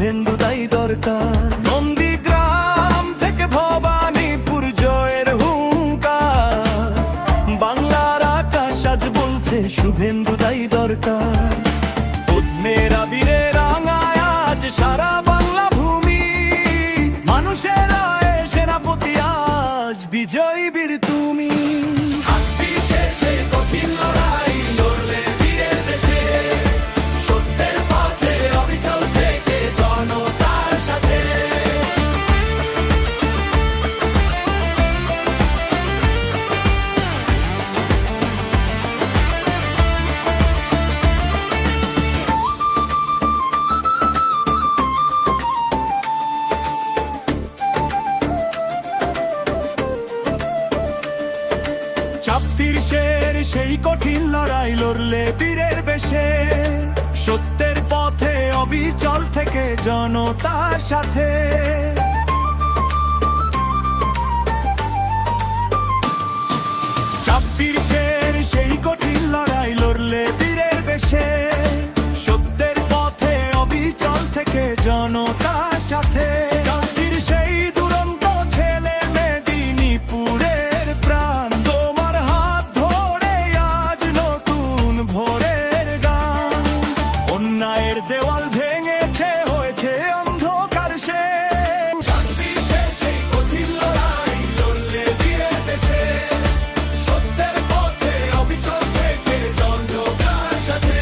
শুভেন্দু দাই দরকার। নন্দীগ্রাম থেকে ভবানীপুর জয়ের হুঙ্কার, বাংলার আকাশ আজ বলছে শুভেন্দু দাই দরকার। পদ্মের আবিরে রাঙায় আজ সারা বাংলা ভূমি, মানুষের রায়ে সেনাপতি আজ বিজয়ী বীর তুমি। চাপতির শের সেই কঠিন লড়াই লড়লে বীরের বেশে, সত্যের পথে অবিচল থেকে জনতার সাথে। চাপতির শের সেই কঠিন লড়াই লড়লে বীরের বেশে, সত্যের পথে অবিচল থেকে জনতার সাথে। চাপতির সেই দুরন্ত ছেলে মেদিনীপুরের প্রাণ, তোমার হাত ধরে আজ নতুন ভোরের গান। অন্যায়ের দেওয়াল ভেঙেছে, হয়েছে অন্ধকার শেষ। চাপতির শের সেই কঠিন লড়াই লড়লে বীরের বেশে, সত্যের পথে অবিচল থেকে জনতার সাথে।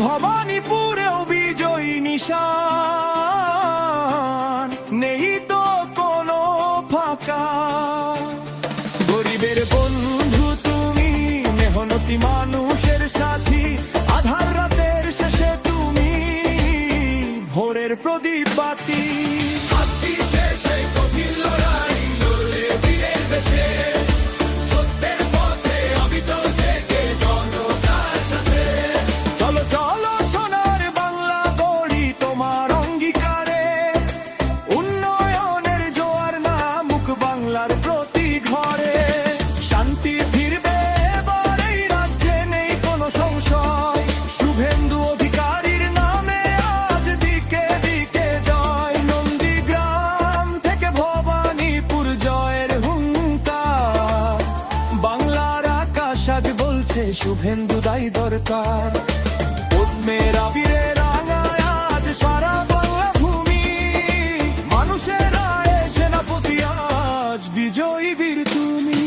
ভবানীপুরেও বিজয়ী নিশান, নেই তো কোনো ফাঁকা। গরিবের বন্ধু তুমি, মেহনতি মানুষের সাথী, আধার রাতের শেষে তুমি ভোরের প্রদীপ বাতি। চাপতির শের সেই কঠিন লড়াই লড়লে বীরের বেশে, সত্যের পথে অবিচল থেকে জনতার সাথে। চলো চলো সোনার বাংলা গড়ি তোমার অঙ্গীকারে, উন্নয়নের জোয়ার নামুক বাংলার প্রতি ঘরে। শান্তি ফিরবে এবার এই রাজ্যে, নেই কোনো সংশয়। শুভেন্দু অধিকারীর নামে আজ দিকে দিকে জয়। নন্দীগ্রাম থেকে ভবানীপুর জয়ের হুঙ্কার, বাংলার আকাশ আজ বলছে শুভেন্দু দাই দরকার। পদ্মের আবিরে রাঙায় আজ সারা বাংলা ভূমি, মানুষের রায়ে সেনাপতি আজ বিজয়ী বীর তুমি।